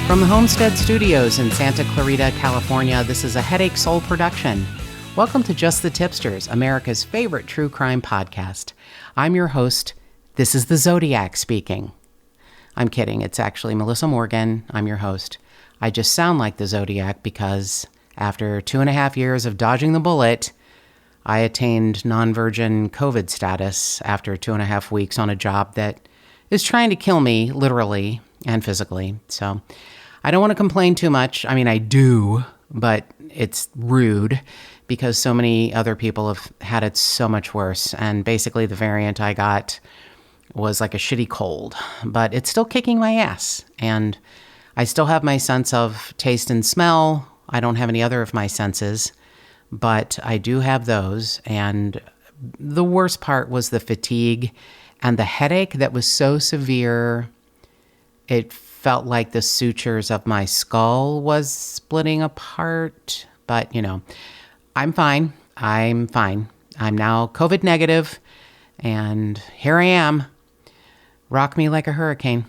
From the Homestead Studios in Santa Clarita, California, this is a Headache Soul production. Welcome to Just the Tip-Sters, America's favorite true crime podcast. I'm your host. This is the Zodiac speaking. I'm kidding. It's actually Melissa Morgan. I'm your host. I just sound like the Zodiac because after 2.5 years of dodging the bullet, I attained non-virgin COVID status after 2.5 weeks on a job that is trying to kill me, literally and physically. So I don't want to complain too much. I mean, I do, but it's rude because so many other people have had it so much worse. And basically the variant I got was like a shitty cold, but it's still kicking my ass. And I still have my sense of taste and smell. I don't have any other of my senses, but I do have those. And the worst part was the fatigue and the headache that was so severe, it felt like the sutures of my skull was splitting apart. But, I'm fine. I'm now COVID negative, and here I am. Rock me like a hurricane.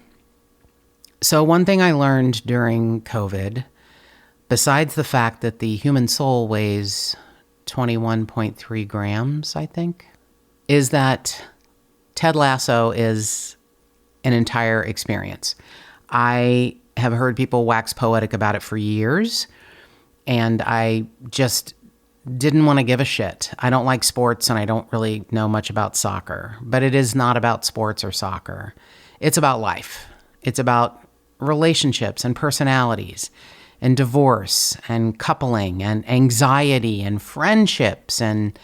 So one thing I learned during COVID, besides the fact that the human soul weighs 21.3 grams, I think, is that Ted Lasso is an entire experience. I have heard people wax poetic about it for years, and I just didn't want to give a shit. I don't like sports, and I don't really know much about soccer, but it is not about sports or soccer. It's about life. It's about relationships and personalities and divorce and coupling and anxiety and friendships and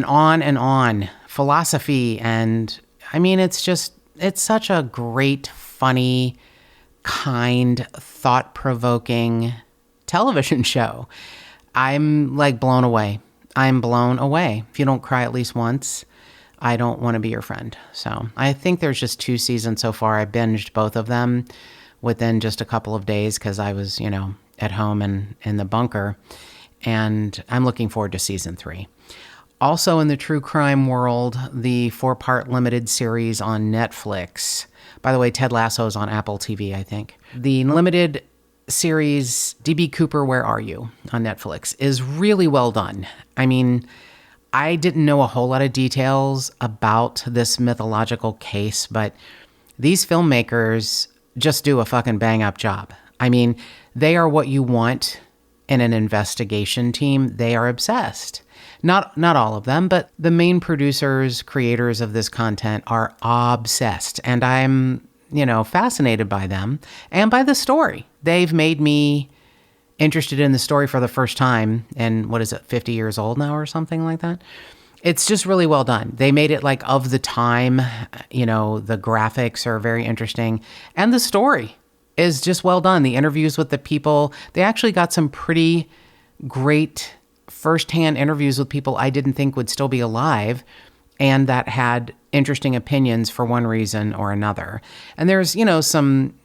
on, philosophy. And I mean, it's such a great, funny, kind, thought-provoking television show. I'm like blown away. I'm blown away. If you don't cry at least once, I don't want to be your friend. So I think there's just 2 seasons so far. I binged both of them within just a couple of days because I was, at home and in the bunker. And I'm looking forward to season 3. Also in the true crime world, the 4-part limited series on Netflix. By the way, Ted Lasso is on Apple TV, I think. The limited series, D.B. Cooper, Where Are You? On Netflix is really well done. I mean, I didn't know a whole lot of details about this mythological case, but these filmmakers just do a fucking bang-up job. I mean, they are what you want in an investigation team. They are obsessed. Not all of them, but the main producers, creators of this content are obsessed. And I'm, fascinated by them and by the story. They've made me interested in the story for the first time. And 50 years old now or something like that? It's just really well done. They made it like of the time, the graphics are very interesting. And the story is just well done. The interviews with the people, they actually got some pretty great firsthand interviews with people I didn't think would still be alive and that had interesting opinions for one reason or another. And there's, some,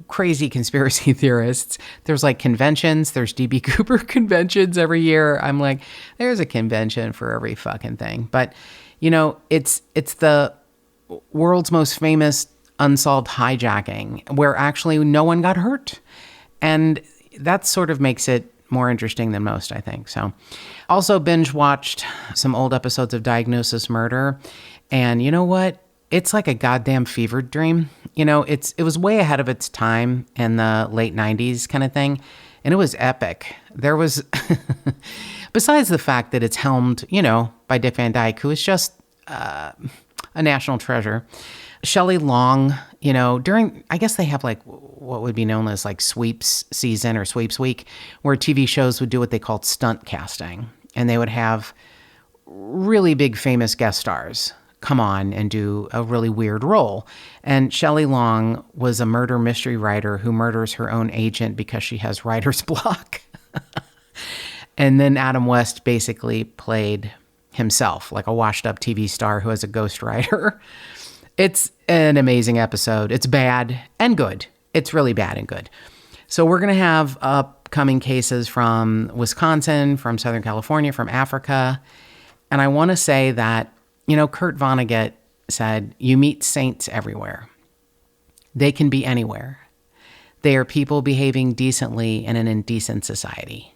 crazy conspiracy theorists. There's like conventions. There's D.B. Cooper conventions every year. I'm like, there's a convention for every fucking thing. But, it's the world's most famous unsolved hijacking where actually no one got hurt. And that sort of makes it more interesting than most, I think. So also binge watched some old episodes of Diagnosis Murder. And you know what? It's like a goddamn fever dream. It was way ahead of its time in the late 90s kind of thing. And it was epic. There was, besides the fact that it's helmed, by Dick Van Dyke, who is just a national treasure. Shelley Long, I guess they have like what would be known as like sweeps season or sweeps week, where TV shows would do what they called stunt casting. And they would have really big famous guest stars come on and do a really weird role. And Shelley Long was a murder mystery writer who murders her own agent because she has writer's block. And then Adam West basically played himself, like a washed up TV star who has a ghostwriter. It's an amazing episode. It's bad and good. It's really bad and good. So we're going to have upcoming cases from Wisconsin, from Southern California, from Africa. And I want to say that, Kurt Vonnegut said, you meet saints everywhere. They can be anywhere. They are people behaving decently in an indecent society.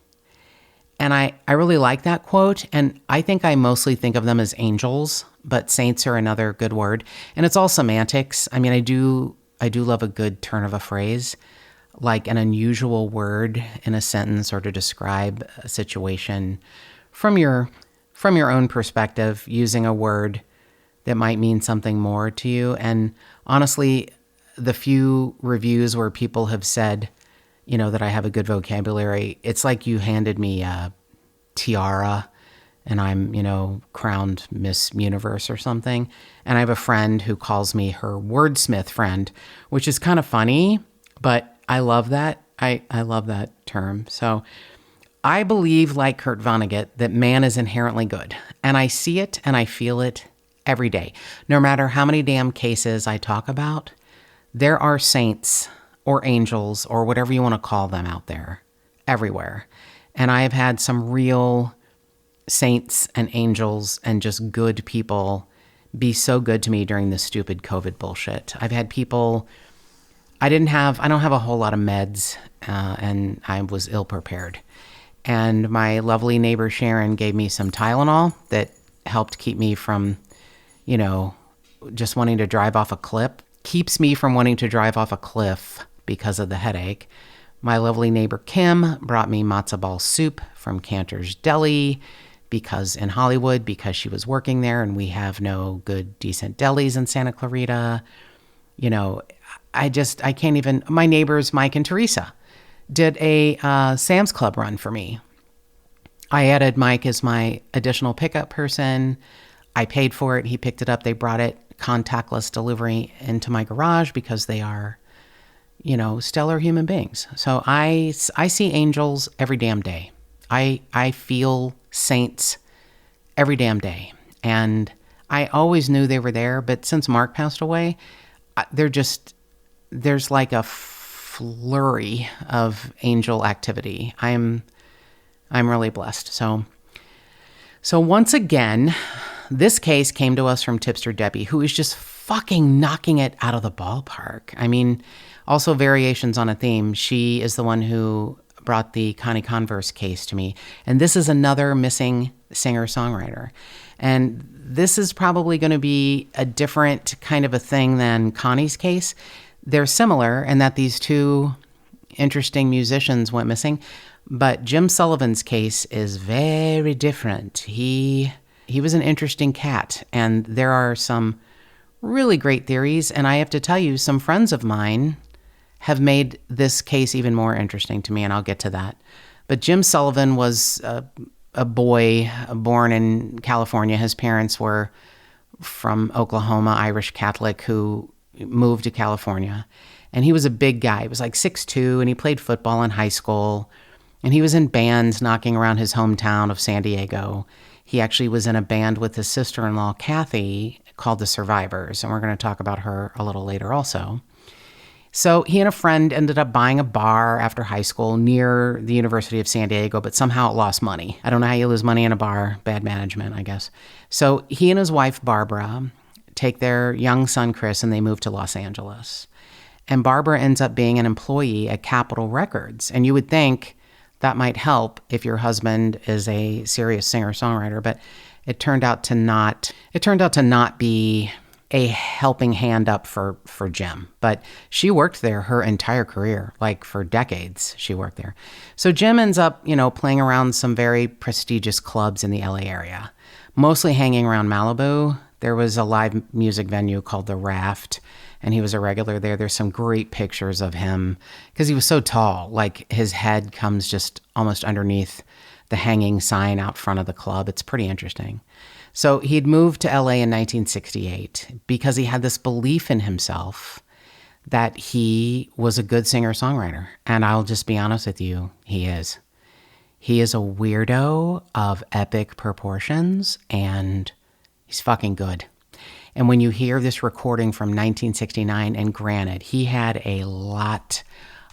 And I really like that quote, and I think I mostly think of them as angels, but saints are another good word. And it's all semantics. I mean, I do love a good turn of a phrase, like an unusual word in a sentence or to describe a situation from your own perspective, using a word that might mean something more to you. And honestly, the few reviews where people have said, that I have a good vocabulary, it's like you handed me a tiara and I'm, crowned Miss Universe or something. And I have a friend who calls me her wordsmith friend, which is kind of funny, but I love that. I love that term. So I believe, like Kurt Vonnegut, that man is inherently good. And I see it and I feel it every day. No matter how many damn cases I talk about, there are saints or angels or whatever you want to call them out there everywhere. And I have had some real saints and angels and just good people be so good to me during this stupid COVID bullshit. I've had people, I don't have a whole lot of meds, and I was ill prepared. And my lovely neighbor Sharon gave me some Tylenol that helped keep me from, just wanting to drive off a cliff. Keeps me from wanting to drive off a cliff because of the headache. My lovely neighbor Kim brought me matzo ball soup from Cantor's Deli because she was working there and we have no good, decent delis in Santa Clarita. I can't even, my neighbors Mike and Teresa did a Sam's Club run for me. I added Mike as my additional pickup person. I paid for it. He picked it up. They brought it contactless delivery into my garage because they are, stellar human beings. So I see angels every damn day. I feel saints every damn day. And I always knew they were there, but since Mark passed away, there's like a flurry of angel activity. I'm really blessed. So once again, this case came to us from Tipster Debbie, who is just fucking knocking it out of the ballpark. I mean, also variations on a theme. She is the one who brought the Connie Converse case to me. And this is another missing singer-songwriter. And this is probably going to be a different kind of a thing than Connie's case. They're similar in that these two interesting musicians went missing. But Jim Sullivan's case is very different. He was an interesting cat, and there are some really great theories, and I have to tell you, some friends of mine have made this case even more interesting to me, and I'll get to that. But Jim Sullivan was a boy born in California. His parents were from Oklahoma, Irish Catholic, who moved to California, and he was a big guy. He was like 6'2", and he played football in high school, and he was in bands knocking around his hometown of San Diego. He actually was in a band with his sister-in-law, Kathy, called The Survivors, and we're going to talk about her a little later also. So he and a friend ended up buying a bar after high school near the University of San Diego, but somehow it lost money. I don't know how you lose money in a bar, bad management, I guess. So he and his wife, Barbara, take their young son, Chris, and they move to Los Angeles. And Barbara ends up being an employee at Capitol Records, and you would think that might help if your husband is a serious singer-songwriter, but it turned out to not be a helping hand up for Jim. But she worked there her entire career, like for decades she worked there. So Jim ends up, playing around some very prestigious clubs in the LA area, mostly hanging around Malibu. There was a live music venue called The Raft, and he was a regular there. There's some great pictures of him because he was so tall, like his head comes just almost underneath the hanging sign out front of the club. It's pretty interesting. So he'd moved to LA in 1968 because he had this belief in himself that he was a good singer-songwriter. And I'll just be honest with you, he is. He is a weirdo of epic proportions, and he's fucking good. And when you hear this recording from 1969, and granted, he had a lot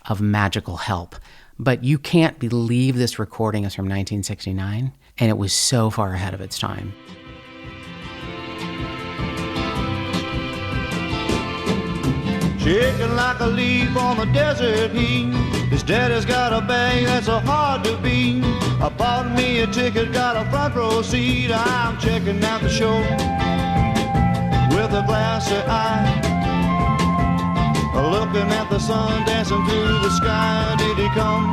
of magical help, but you can't believe this recording is from 1969, and it was so far ahead of its time. shaking like a leaf on the desert heat. His daddy's got a bang that's so hard to beat. I bought me a ticket, got a front row seat. I'm checking out the show with a glassy eye, looking at the sun dancing through the sky. Did he come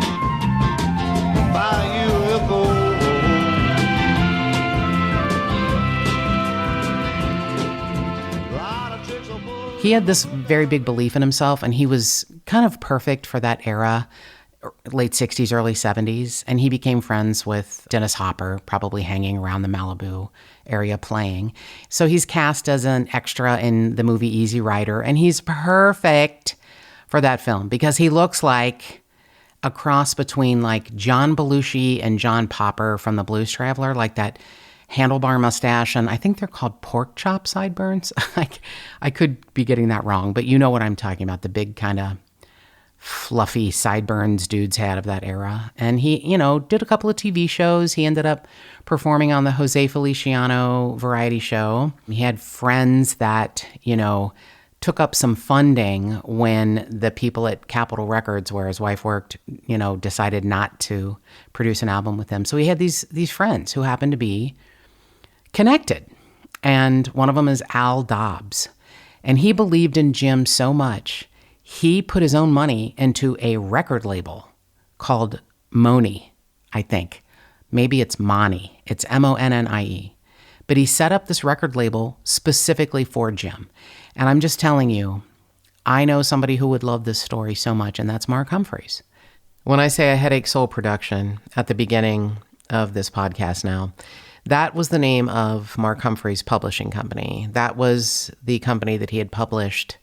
by UFO? He had this very big belief in himself, and he was kind of perfect for that era, late 60s, early 70s. And he became friends with Dennis Hopper, probably hanging around the Malibu area playing. So he's cast as an extra in the movie Easy Rider, and he's perfect for that film because he looks like a cross between like John Belushi and John Popper from The Blues Traveler, like that handlebar mustache, and I think they're called pork chop sideburns. I could be getting that wrong, but you know what I'm talking about, the big kind of fluffy sideburns dudes had of that era. And he, did a couple of TV shows. He ended up performing on the Jose Feliciano variety show. He had friends that, took up some funding when the people at Capitol Records, where his wife worked, decided not to produce an album with him. So he had these friends who happened to be connected. And one of them is Al Dobbs. And he believed in Jim so much, he put his own money into a record label called Moni, I think. Maybe it's Moni. It's Monnie. But he set up this record label specifically for Jim. And I'm just telling you, I know somebody who would love this story so much, and that's Mark Humphries. When I say a Headache Soul production at the beginning of this podcast now, that was the name of Mark Humphries' publishing company. That was the company that he had published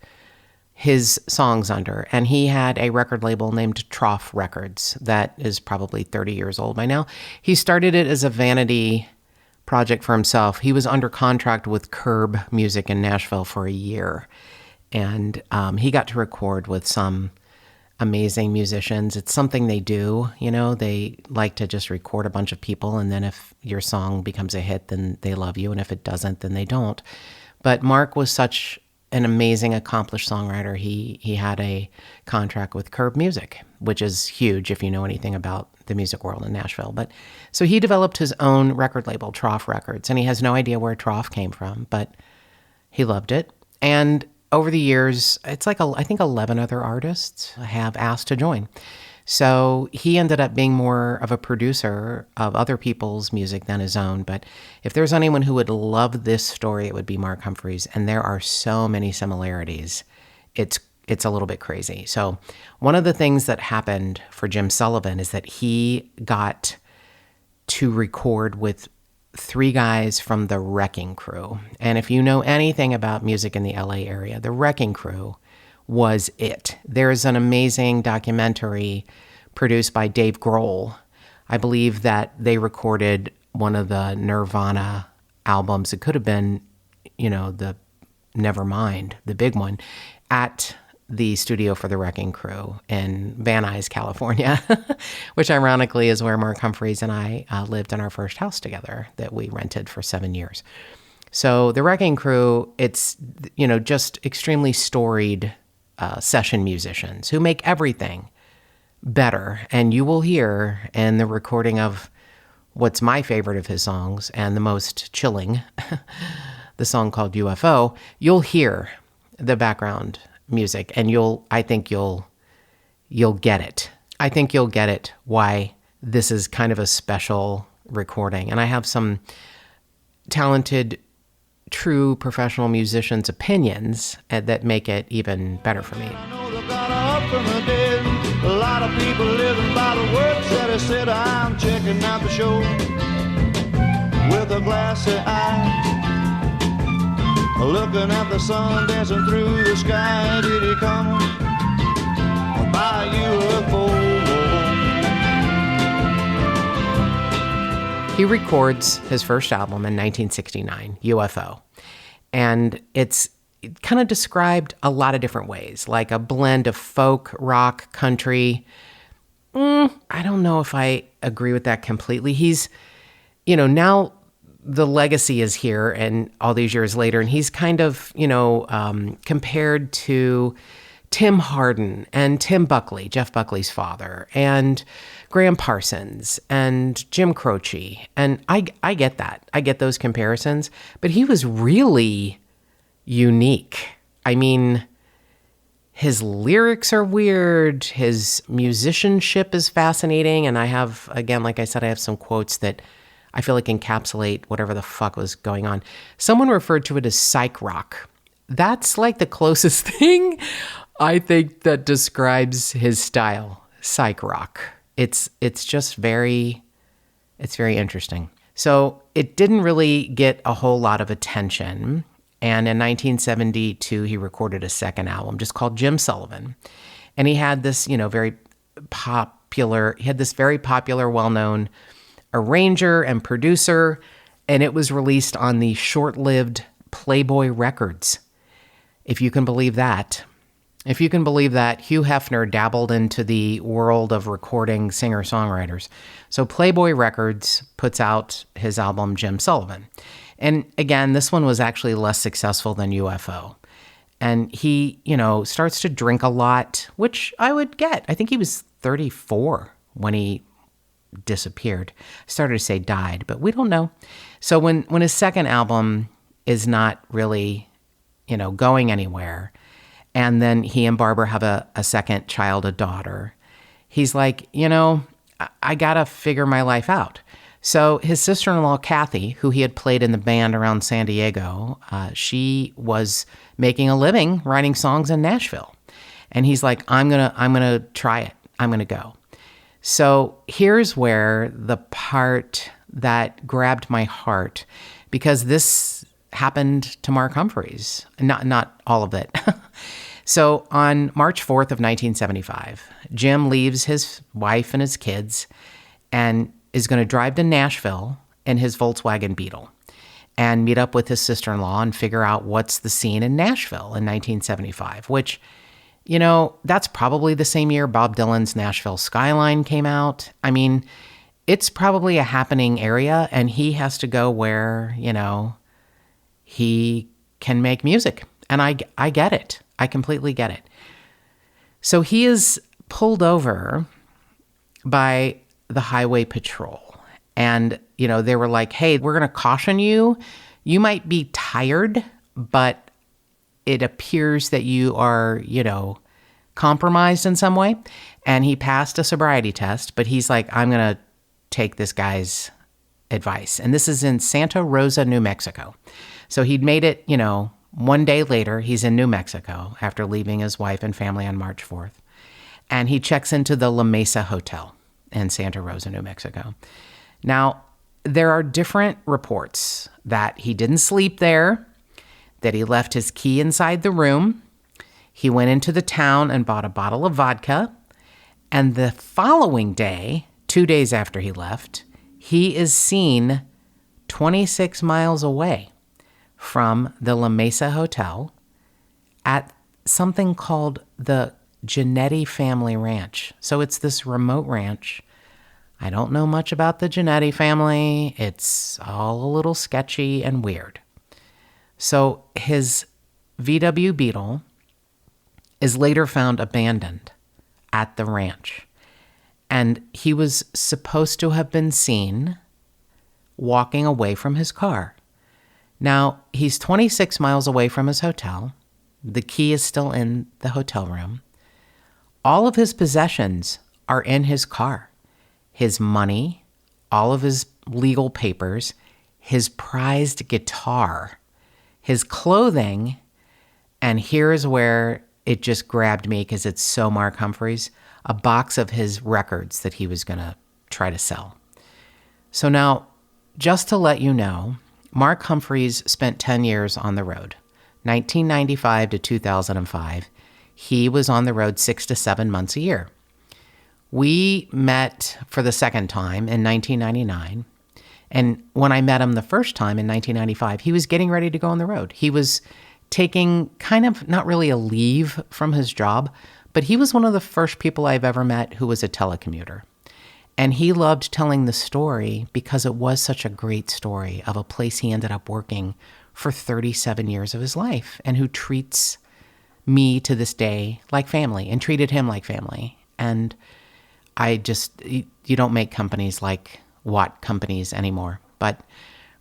his songs under. And he had a record label named Trough Records that is probably 30 years old by now. He started it as a vanity project for himself. He was under contract with Curb Music in Nashville for a year. And he got to record with some amazing musicians. It's something they do, they like to just record a bunch of people, and then if your song becomes a hit, then they love you, and if it doesn't, then they don't. But Mark was such an amazing, accomplished songwriter. He had a contract with Curb Music, which is huge if you know anything about the music world in Nashville. But so he developed his own record label, Trough Records, and he has no idea where Trough came from, but he loved it. And over the years, it's like I think 11 other artists have asked to join. So he ended up being more of a producer of other people's music than his own. But if there's anyone who would love this story, it would be Mark Humphries. And there are so many similarities. It's a little bit crazy. So one of the things that happened for Jim Sullivan is that he got to record with 3 guys from the Wrecking Crew. And if you know anything about music in the LA area, the Wrecking Crew was it. There's an amazing documentary produced by Dave Grohl. I believe that they recorded one of the Nirvana albums. It could have been, the Nevermind, the big one, at the studio for the Wrecking Crew in Van Nuys, California, which ironically is where Mark Humphries and I lived in our first house together that we rented for 7 years. So the Wrecking Crew, it's, just extremely storied session musicians who make everything better. And you will hear in the recording of what's my favorite of his songs and the most chilling, the song called UFO, you'll hear the background music, and I think you'll get it. I think you'll get it why this is kind of a special recording. And I have some talented, true professional musicians' opinions that make it even better for me. I know they got up from the dead. A lot of people living by the words that I said. I'm checking out the show with a glassy eye, looking at the sun dancing through the sky. Did he come by UFO? He records his first album in 1969, UFO. And it's kind of described a lot of different ways, like a blend of folk, rock, country. I don't know if I agree with that completely. He's, now the legacy is here and all these years later, and he's kind of, compared to Tim Hardin and Tim Buckley, Jeff Buckley's father, and Graham Parsons and Jim Croce. And I get that. I get those comparisons. But he was really unique. I mean, his lyrics are weird. His musicianship is fascinating. And I have, again, like I said, I have some quotes that I feel like encapsulate whatever the fuck was going on. Someone referred to it as psych rock. That's like the closest thing I think that describes his style, psych rock. It's very interesting. So it didn't really get a whole lot of attention. And in 1972, he recorded a second album just called Jim Sullivan. And he had this, very popular, well-known arranger and producer, and it was released on the short-lived Playboy Records. If you can believe that. Hugh Hefner dabbled into the world of recording singer-songwriters. So Playboy Records puts out his album Jim Sullivan. And again, this one was actually less successful than UFO. And he, starts to drink a lot, which I would get. I think he was 34 when he disappeared. I started to say died, but we don't know. So when his second album is not really, going anywhere, and then he and Barbara have a second child, a daughter, he's like, I gotta figure my life out. So his sister-in-law, Kathy, who he had played in the band around San Diego, she was making a living writing songs in Nashville. And he's like, I'm gonna try it. I'm gonna go. So here's where the part that grabbed my heart, because this happened to Mark Humphries, not all of it. So on March 4th of 1975, Jim leaves his wife and his kids and is going to drive to Nashville in his Volkswagen Beetle and meet up with his sister-in-law and figure out what's the scene in Nashville in 1975, which, that's probably the same year Bob Dylan's Nashville Skyline came out. I mean, it's probably a happening area, and he has to go where, he can make music. And I get it. I completely get it. So he is pulled over by the highway patrol. And, they were like, hey, we're going to caution you. You might be tired, but it appears that you are, compromised in some way. And he passed a sobriety test, but he's like, I'm going to take this guy's advice. And this is in Santa Rosa, New Mexico. So he'd made it, one day later, he's in New Mexico after leaving his wife and family on March 4th. And he checks into the La Mesa Hotel in Santa Rosa, New Mexico. Now, there are different reports that he didn't sleep there, that he left his key inside the room. He went into the town and bought a bottle of vodka. And the following day, 2 days after he left, he is seen 26 miles away from the La Mesa Hotel at something called the Genetti Family Ranch. So it's this remote ranch. I don't know much about the Genetti family. It's all a little sketchy and weird. So his VW Beetle is later found abandoned at the ranch. And he was supposed to have been seen walking away from his car. Now, he's 26 miles away from his hotel. The key is still in the hotel room. All of his possessions are in his car. His money, all of his legal papers, his prized guitar, his clothing, and here's where it just grabbed me because it's so Mark Humphries, a box of his records that he was going to try to sell. So now, just to let you know, Mark Humphries spent 10 years on the road. 1995 to 2005, he was on the road 6 to 7 months a year. We met for the second time in 1999. And when I met him the first time in 1995, he was getting ready to go on the road. He was taking kind of not really a leave from his job, but he was one of the first people I've ever met who was a telecommuter. And he loved telling the story because it was such a great story of a place he ended up working for 37 years of his life and who treats me to this day like family and treated him like family. And you don't make companies like Watt companies anymore. But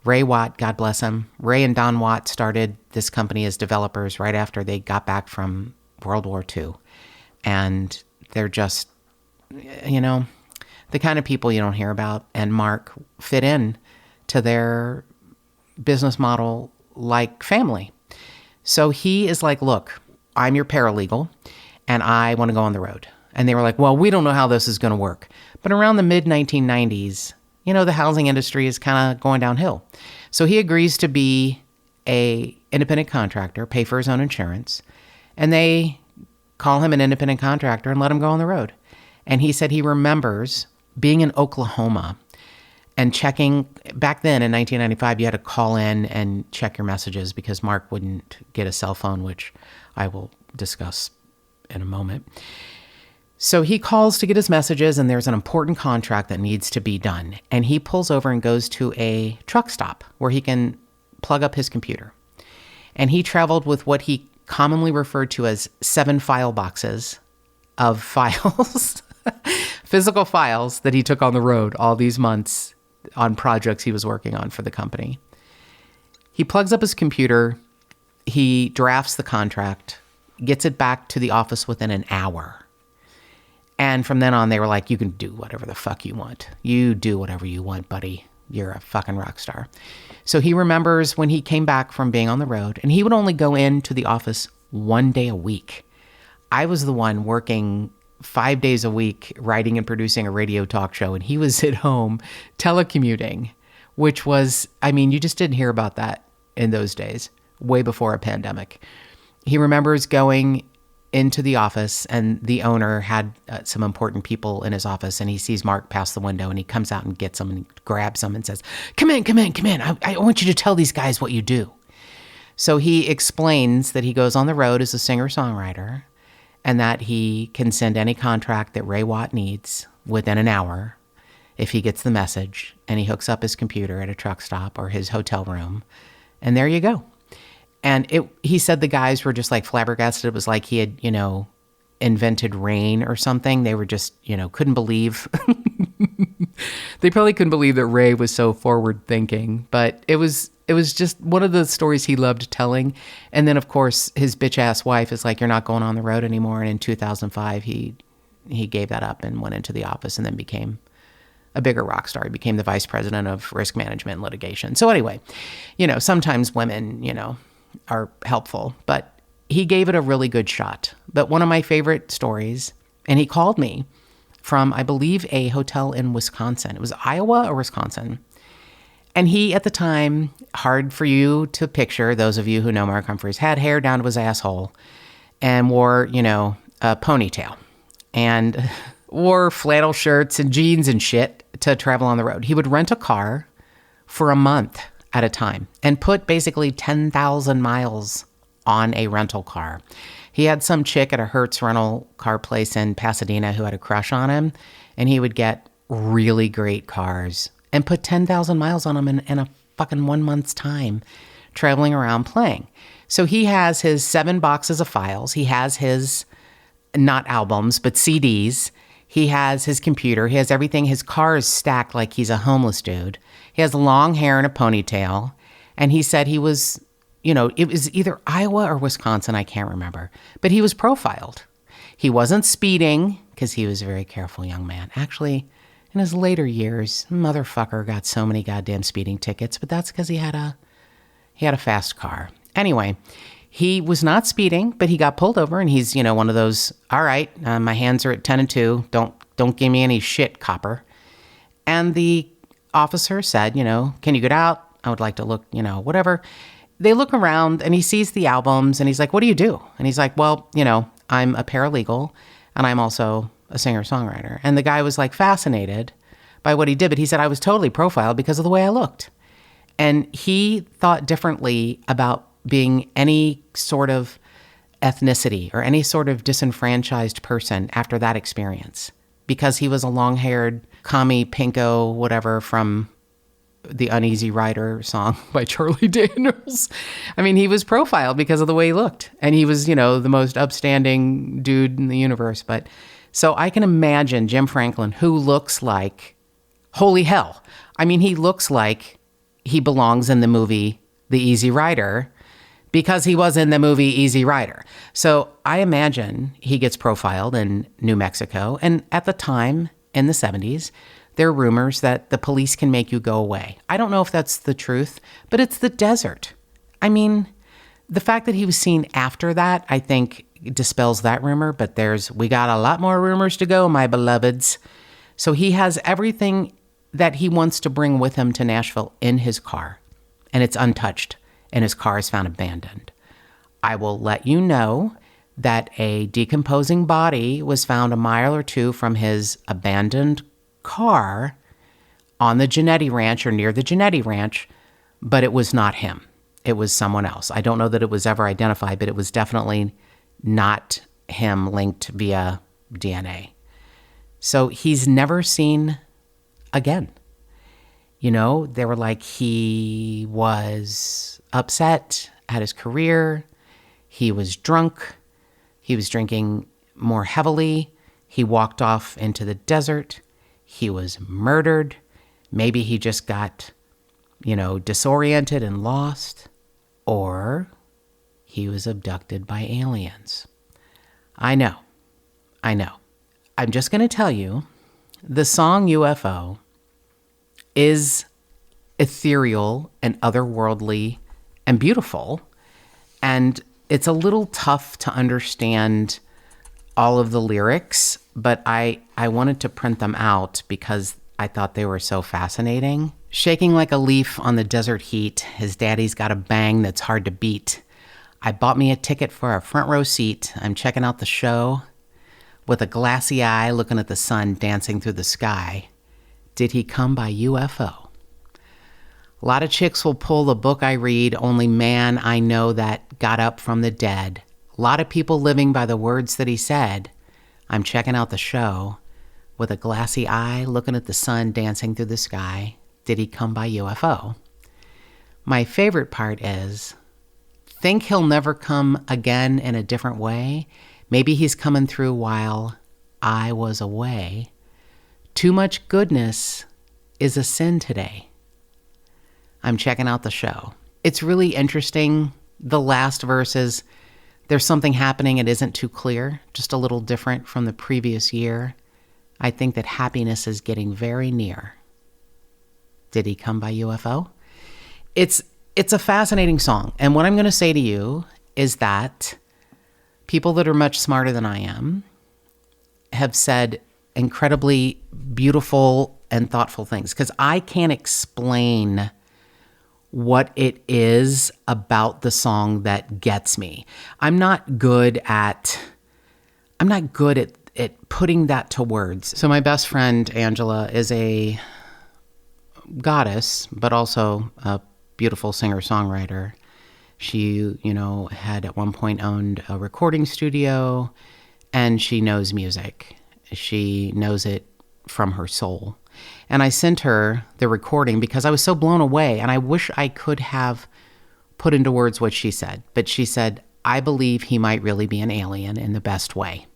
Ray Watt, God bless him, Ray and Don Watt started this company as developers right after they got back from World War II. And they're just, the kind of people you don't hear about. And Mark fit in to their business model like family. So he is like, look, I'm your paralegal and I want to go on the road. And they were like, well, we don't know how this is going to work. But around the mid-1990s, the housing industry is kind of going downhill. So he agrees to be a independent contractor, pay for his own insurance. And they call him an independent contractor and let him go on the road. And he said he remembers being in Oklahoma and checking, back then in 1995, you had to call in and check your messages because Mark wouldn't get a cell phone, which I will discuss in a moment. So he calls to get his messages, and there's an important contract that needs to be done. And he pulls over and goes to a truck stop where he can plug up his computer. And he traveled with what he commonly referred to as 7 file boxes of files, physical files that he took on the road all these months on projects he was working on for the company. He plugs up his computer, he drafts the contract, gets it back to the office within an hour. And from then on, they were like, you can do whatever the fuck you want. You do whatever you want, buddy. You're a fucking rock star. So he remembers when he came back from being on the road, and he would only go into the office 1 day a week. I was the one working 5 days a week, writing and producing a radio talk show, and he was at home telecommuting, which was, you just didn't hear about that in those days, way before a pandemic. He remembers going into the office, and the owner had some important people in his office, and he sees Mark pass the window, and he comes out and gets him and grabs him and says, come in. I want you to tell these guys what you do. So he explains that he goes on the road as a singer-songwriter and that he can send any contract that Ray Watt needs within an hour if he gets the message, and he hooks up his computer at a truck stop or his hotel room, and there you go. And he said the guys were just like flabbergasted. It was like he had, invented rain or something. They were just, couldn't believe. They probably couldn't believe that Ray was so forward thinking. But it was just one of the stories he loved telling. And then, of course, his bitch ass wife is like, you're not going on the road anymore. And in 2005, he gave that up and went into the office and then became a bigger rock star. He became the vice president of risk management and litigation. So anyway, sometimes women, are helpful, but he gave it a really good shot. But one of my favorite stories, and he called me from, I believe, a hotel in Wisconsin. It was Iowa or Wisconsin. And he, at the time, hard for you to picture, those of you who know Mark Humphries, had hair down to his asshole and wore, a ponytail and wore flannel shirts and jeans and shit to travel on the road. He would rent a car for a month at a time and put basically 10,000 miles on a rental car. He had some chick at a Hertz rental car place in Pasadena who had a crush on him, and he would get really great cars and put 10,000 miles on them in a fucking 1 month's time, traveling around playing. So he has his 7 boxes of files. He has his, not albums, but CDs. He has his computer. He has everything. His car is stacked like he's a homeless dude. He has long hair and a ponytail. And he said he was, it was either Iowa or Wisconsin. I can't remember. But he was profiled. He wasn't speeding because he was a very careful young man. Actually, in his later years, motherfucker got so many goddamn speeding tickets. But that's because he had a fast car. Anyway, he was not speeding, but he got pulled over, and he's, one of those, all right, my hands are at 10 and 2. Don't give me any shit, copper. And the officer said, can you get out? I would like to look, whatever. They look around, and he sees the albums, and he's like, what do you do? And he's like, well, I'm a paralegal, and I'm also a singer-songwriter. And the guy was like fascinated by what he did, but he said, I was totally profiled because of the way I looked. And he thought differently about being any sort of ethnicity or any sort of disenfranchised person after that experience, because he was a long-haired commie pinko, whatever, from the Uneasy Rider song by Charlie Daniels. I mean, he was profiled because of the way he looked. And he was, the most upstanding dude in the universe. But so I can imagine Jim Franklin, who looks like, holy hell. I mean, he looks like he belongs in the movie The Easy Rider because he was in the movie Easy Rider. So I imagine he gets profiled in New Mexico. And at the time, in the 70s, there are rumors that the police can make you go away. I don't know if that's the truth, but it's the desert. I mean, the fact that he was seen after that, I think, dispels that rumor, but we got a lot more rumors to go, my beloveds. So he has everything that he wants to bring with him to Nashville in his car, and it's untouched, and his car is found abandoned. I will let you know that a decomposing body was found a mile or two from his abandoned car on the Genetti Ranch or near the Genetti Ranch, but it was not him. It was someone else. I don't know that it was ever identified, but it was definitely not him linked via DNA. So he's never seen again. They were like, he was upset at his career. He was drunk. He was drinking more heavily. He walked off into the desert. He was murdered. Maybe he just got, disoriented and lost. Or he was abducted by aliens. I know. I'm just going to tell you, the song UFO is ethereal and otherworldly and beautiful. And it's a little tough to understand all of the lyrics, but I wanted to print them out because I thought they were so fascinating. Shaking like a leaf on the desert heat, his daddy's got a bang that's hard to beat. I bought me a ticket for a front row seat. I'm checking out the show with a glassy eye looking at the sun dancing through the sky. Did he come by UFO? A lot of chicks will pull the book I read, only man I know that got up from the dead. A lot of people living by the words that he said. I'm checking out the show with a glassy eye looking at the sun dancing through the sky. Did he come by UFO? My favorite part is, think he'll never come again in a different way? Maybe he's coming through while I was away. Too much goodness is a sin today. I'm checking out the show. It's really interesting. The last verse is, there's something happening. It isn't too clear, just a little different from the previous year. I think that happiness is getting very near. Did he come by UFO? It's a fascinating song. And what I'm going to say to you is that people that are much smarter than I am have said incredibly beautiful and thoughtful things, because I can't explain what it is about the song that gets me. I'm not good at putting that to words. So my best friend, Angela, is a goddess, but also a beautiful singer-songwriter. She, had at one point owned a recording studio, and she knows music. She knows it from her soul. And I sent her the recording because I was so blown away, and I wish I could have put into words what she said. But she said, I believe he might really be an alien in the best way.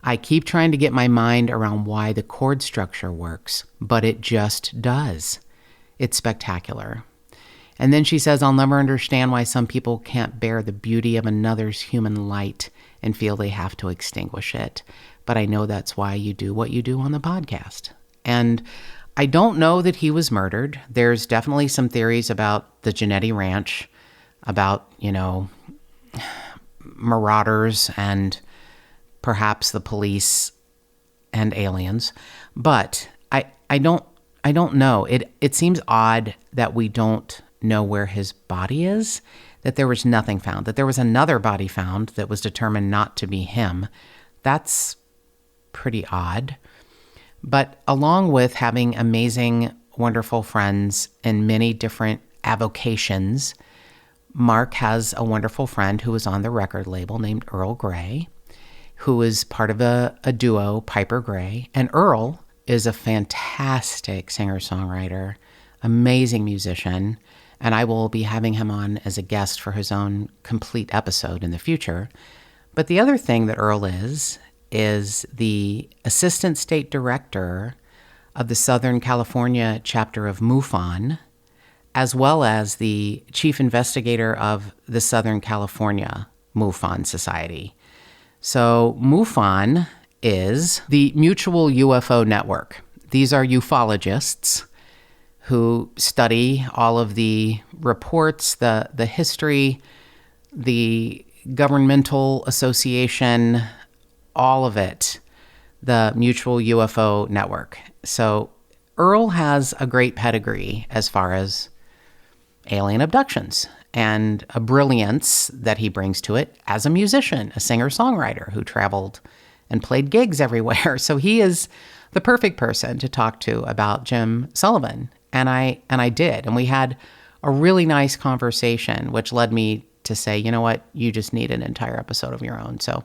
I keep trying to get my mind around why the chord structure works, but it just does. It's spectacular. And then she says, I'll never understand why some people can't bear the beauty of another's human light and feel they have to extinguish it. But I know that's why you do what you do on the podcast. And I don't know that he was murdered. There's definitely some theories about the Genetti Ranch, about, marauders and perhaps the police and aliens. But I don't know. It seems odd that we don't know where his body is, that there was nothing found, that there was another body found that was determined not to be him. That's pretty odd. But along with having amazing, wonderful friends in many different avocations, Mark has a wonderful friend who was on the record label named Earl Grey, who is part of a duo, Piper Grey. And Earl is a fantastic singer-songwriter, amazing musician, and I will be having him on as a guest for his own complete episode in the future. But the other thing that Earl is the Assistant State Director of the Southern California chapter of MUFON, as well as the Chief Investigator of the Southern California MUFON Society. So MUFON is the Mutual UFO Network. These are ufologists who study all of the reports, the history, the governmental association, all of it, the Mutual UFO Network. So Earl has a great pedigree as far as alien abductions and a brilliance that he brings to it as a musician, a singer-songwriter who traveled and played gigs everywhere. So he is the perfect person to talk to about Jim Sullivan. And I did. And we had a really nice conversation, which led me to say, you know what, you just need an entire episode of your own. So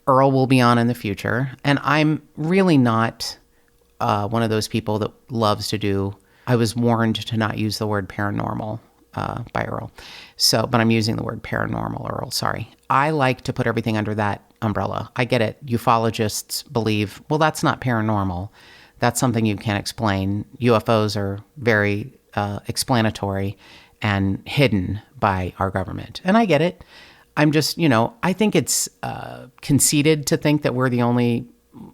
Earl will be on in the future. And I'm really not one of those people that loves to do, I was warned to not use the word paranormal by Earl. So, but I'm using the word paranormal, Earl, sorry. I like to put everything under that umbrella. I get it. Ufologists believe, well, that's not paranormal. That's something you can't explain. UFOs are very explanatory and hidden by our government. And I get it. I'm just, I think it's conceited to think that we're the only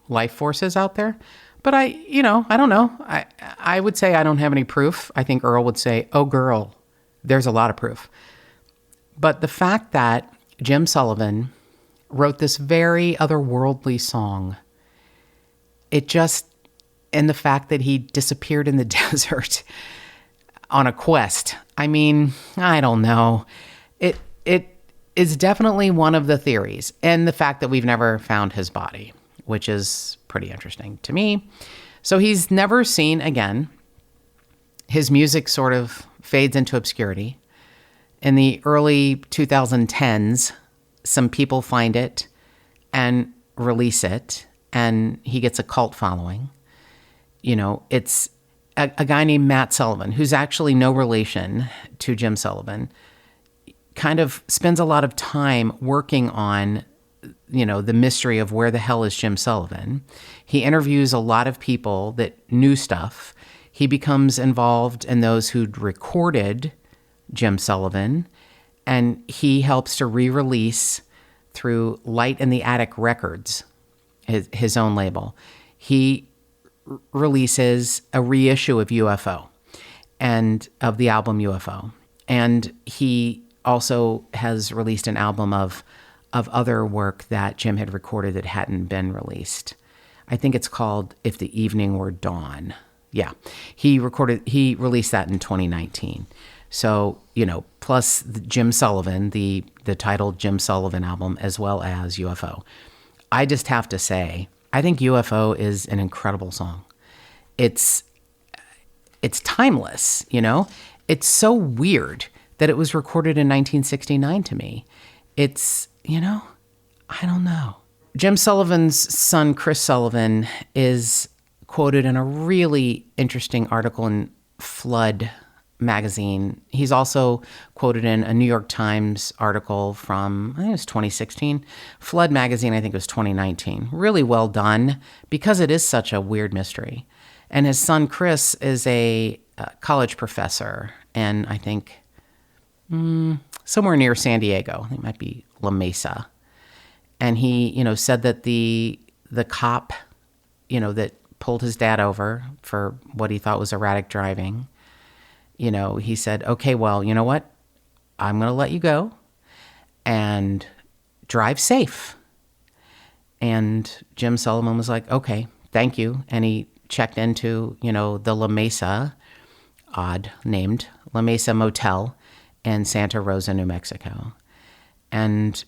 life forces out there. But I don't know. I would say I don't have any proof. I think Earl would say, oh, girl, there's a lot of proof. But the fact that Jim Sullivan wrote this very otherworldly song, and the fact that he disappeared in the desert on a quest, I mean, I don't know. It is definitely one of the theories. And the fact that we've never found his body, which is pretty interesting to me. So he's never seen again. His music sort of fades into obscurity. In the early 2010s, some people find it and release it, and he gets a cult following. It's a guy named Matt Sullivan, who's actually no relation to Jim Sullivan, kind of spends a lot of time working on, the mystery of where the hell is Jim Sullivan. He interviews a lot of people that knew stuff. He becomes involved in those who'd recorded Jim Sullivan, and he helps to re-release through Light in the Attic Records, his own label. He releases a reissue of UFO and of the album UFO. And he also has released an album of other work that Jim had recorded that hadn't been released. I think it's called If the Evening Were Dawn. Yeah, he released that in 2019. So, plus Jim Sullivan, the titled Jim Sullivan album, as well as UFO. I just have to say, I think UFO is an incredible song. It's timeless, It's so weird that it was recorded in 1969 to me. It's, I don't know. Jim Sullivan's son, Chris Sullivan, is quoted in a really interesting article in Flood magazine. He's also quoted in a New York Times article from, I think it was 2016. Flood magazine, I think it was 2019. Really well done because it is such a weird mystery. And his son, Chris, is a college professor, and I think somewhere near San Diego. I think it might be La Mesa. And he, said that the cop, that pulled his dad over for what he thought was erratic driving, he said, okay, well, you know what? I'm going to let you go and drive safe. And Jim Sullivan was like, okay, thank you. And he checked into, the La Mesa, odd named La Mesa Motel in Santa Rosa, New Mexico. And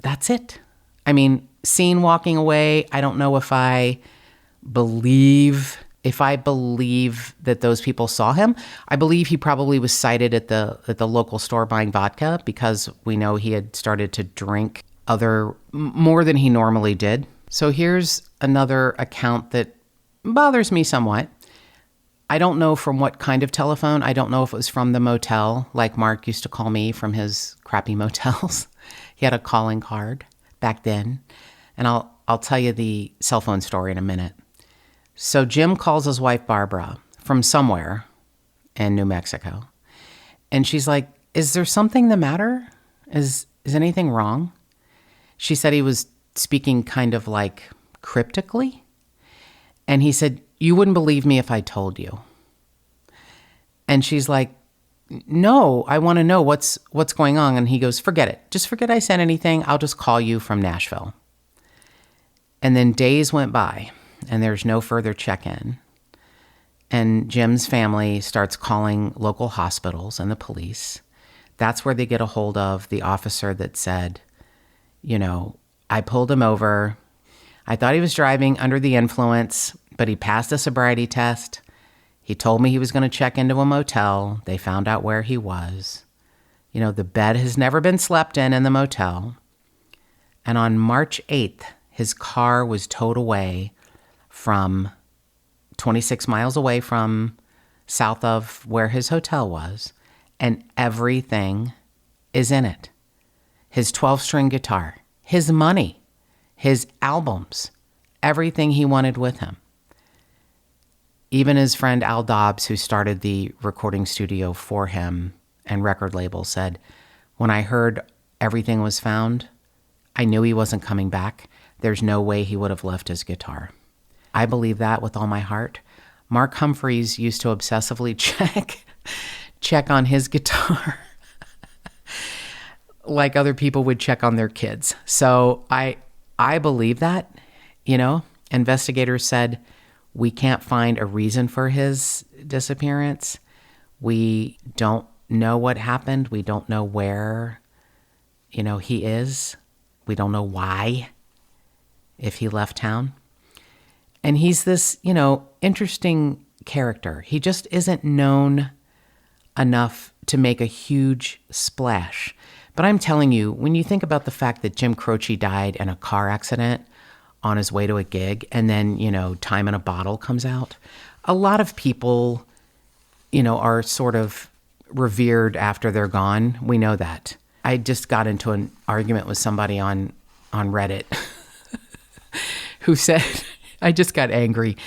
that's it. I mean, seen walking away, I don't know if I believe that those people saw him. I believe he probably was sighted at the local store buying vodka because we know he had started to drink more than he normally did. So here's another account that bothers me somewhat. I don't know from what kind of telephone. I don't know if it was from the motel, like Mark used to call me from his crappy motels. He had a calling card back then. And I'll tell you the cell phone story in a minute. So Jim calls his wife, Barbara, from somewhere in New Mexico. And she's like, is there something the matter? Is anything wrong? She said he was speaking kind of like cryptically. And he said, you wouldn't believe me if I told you. And she's like, no, I want to know what's going on. And he goes, forget it. Just forget I said anything. I'll just call you from Nashville. And then days went by and there's no further check-in. And Jim's family starts calling local hospitals and the police. That's where they get a hold of the officer that said, I pulled him over. I thought he was driving under the influence, but he passed a sobriety test. He told me he was going to check into a motel. They found out where he was. The bed has never been slept in the motel. And on March 8th, his car was towed away from 26 miles away from south of where his hotel was. And everything is in it. His 12-string guitar, his money, his albums, everything he wanted with him. Even his friend Al Dobbs, who started the recording studio for him and record label, said, when I heard everything was found, I knew he wasn't coming back. There's no way he would have left his guitar. I believe that with all my heart. Mark Humphreys used to obsessively check on his guitar like other people would check on their kids. So I believe that, investigators said, we can't find a reason for his disappearance. We don't know what happened. We don't know where, he is. We don't know why, if he left town. And he's this, interesting character. He just isn't known enough to make a huge splash. But I'm telling you, when you think about the fact that Jim Croce died in a car accident on his way to a gig, and then, Time in a Bottle comes out, a lot of people, are sort of revered after they're gone. We know that. I just got into an argument with somebody on Reddit who said, I just got angry.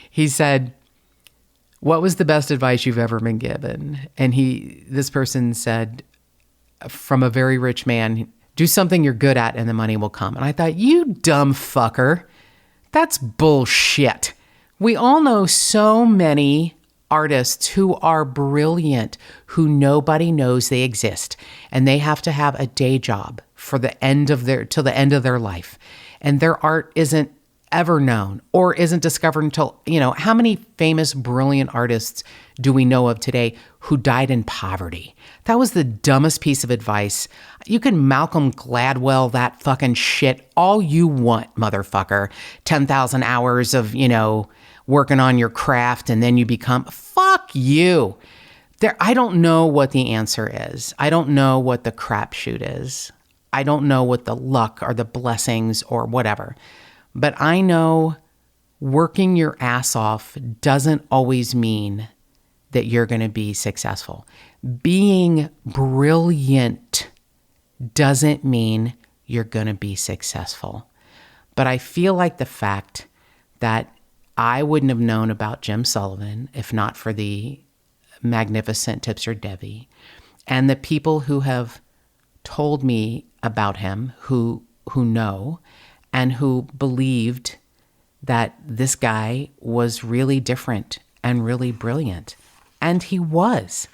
He said, what was the best advice you've ever been given? And this person said, from a very rich man, do something you're good at and the money will come. And I thought, you dumb fucker, that's bullshit. We all know so many artists who are brilliant, who nobody knows they exist. And they have to have a day job till the end of their life. And their art isn't ever known or isn't discovered until, how many famous, brilliant artists do we know of today who died in poverty? That was the dumbest piece of advice. You can Malcolm Gladwell that fucking shit all you want, motherfucker. 10,000 hours of, working on your craft and then you become, fuck you. I don't know what the answer is. I don't know what the crapshoot is. I don't know what the luck or the blessings or whatever. But I know working your ass off doesn't always mean that you're going to be successful. Being brilliant doesn't mean you're going to be successful. But I feel like the fact that I wouldn't have known about Jim Sullivan if not for the magnificent Tipster Debbie and the people who have told me about him, who know, and who believed that this guy was really different and really brilliant. And he was.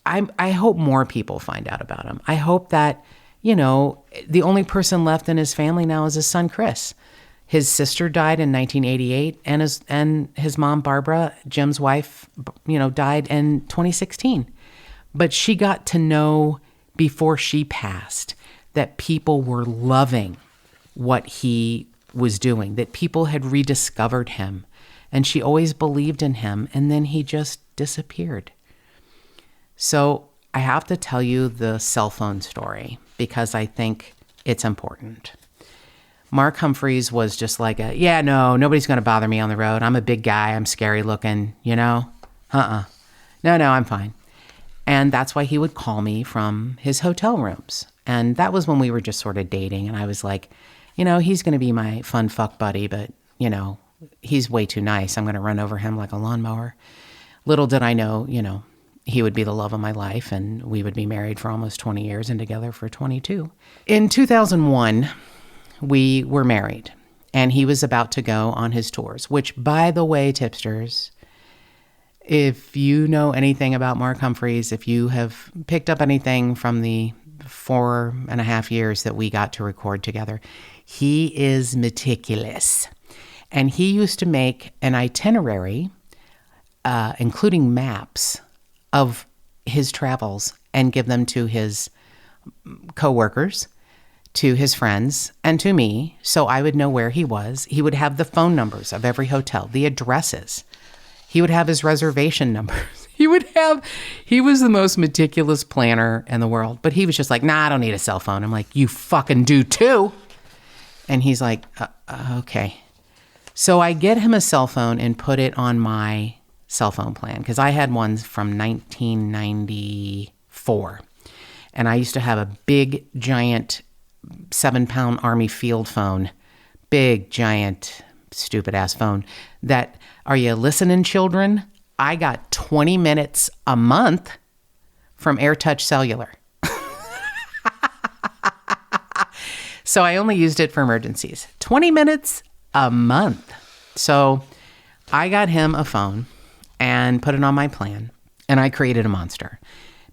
I hope more people find out about him. I hope that, the only person left in his family now is his son, Chris. His sister died in 1988, and his mom, Barbara, Jim's wife, died in 2016. But she got to know before she passed that people were loving what he was doing, that people had rediscovered him, and she always believed in him, and then he just disappeared. So I have to tell you the cell phone story because I think it's important. Mark Humphreys was just like yeah, no, nobody's going to bother me on the road. I'm a big guy. I'm scary looking, No, I'm fine. And that's why he would call me from his hotel rooms. And that was when we were just sort of dating. And I was like, he's going to be my fun fuck buddy, but, he's way too nice. I'm going to run over him like a lawnmower. Little did I know, he would be the love of my life, and we would be married for almost 20 years and together for 22. In 2001, we were married, and he was about to go on his tours, which, by the way, Tipsters, if you know anything about Mark Humphreys, if you have picked up anything from the 4.5 years that we got to record together, he is meticulous. And he used to make an itinerary, including maps, of his travels and give them to his coworkers, to his friends, and to me, so I would know where he was. He would have the phone numbers of every hotel, the addresses. He would have his reservation numbers. He was the most meticulous planner in the world, but he was just like, nah, I don't need a cell phone. I'm like, you fucking do too. And he's like, okay. So I get him a cell phone and put it on my cell phone plan, because I had one from 1994. And I used to have a big, giant 7-pound Army field phone, big, giant, stupid-ass phone that, are you listening, children? I got 20 minutes a month from AirTouch Cellular. So I only used it for emergencies. 20 minutes a month. So I got him a phone and put it on my plan, and I created a monster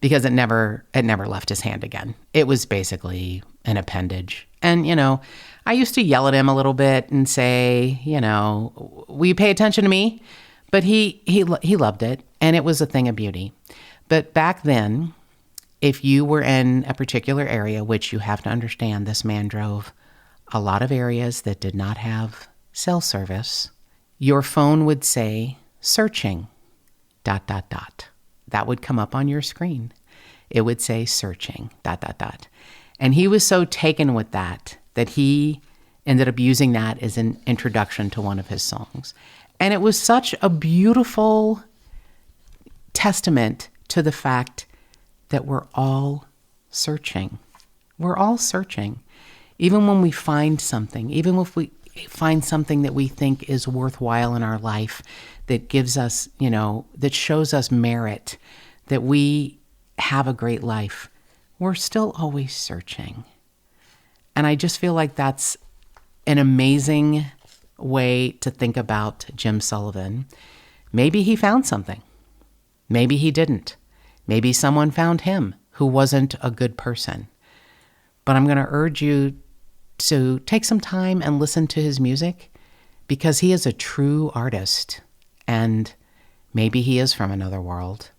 because it never left his hand again. It was basically an appendage. And, I used to yell at him a little bit and say, will you pay attention to me? But he loved it, and it was a thing of beauty. But back then, if you were in a particular area, which you have to understand, this man drove a lot of areas that did not have cell service, your phone would say, searching, ... That would come up on your screen. It would say, searching, ... And he was so taken with that he ended up using that as an introduction to one of his songs. And it was such a beautiful testament to the fact that we're all searching. We're all searching. Even when we find something, even if we find something that we think is worthwhile in our life, that gives us, that shows us merit, that we have a great life, we're still always searching. And I just feel like that's an amazing way to think about Jim Sullivan. Maybe he found something. Maybe he didn't. Maybe someone found him who wasn't a good person. But I'm going to urge you to take some time and listen to his music, because he is a true artist, and maybe he is from another world.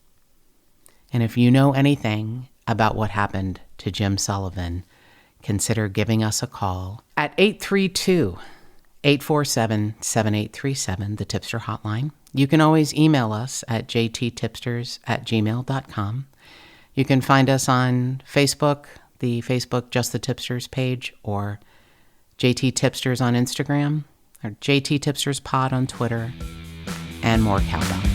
And if you know anything about what happened to Jim Sullivan, consider giving us a call at 832-847-7837, the Tipster hotline. You can always email us at jttipsters@gmail.com. You can find us on Facebook, the Facebook Just the Tipsters page, or JT Tipsters on Instagram, or JT Tipsters Pod on Twitter, and more cowbell.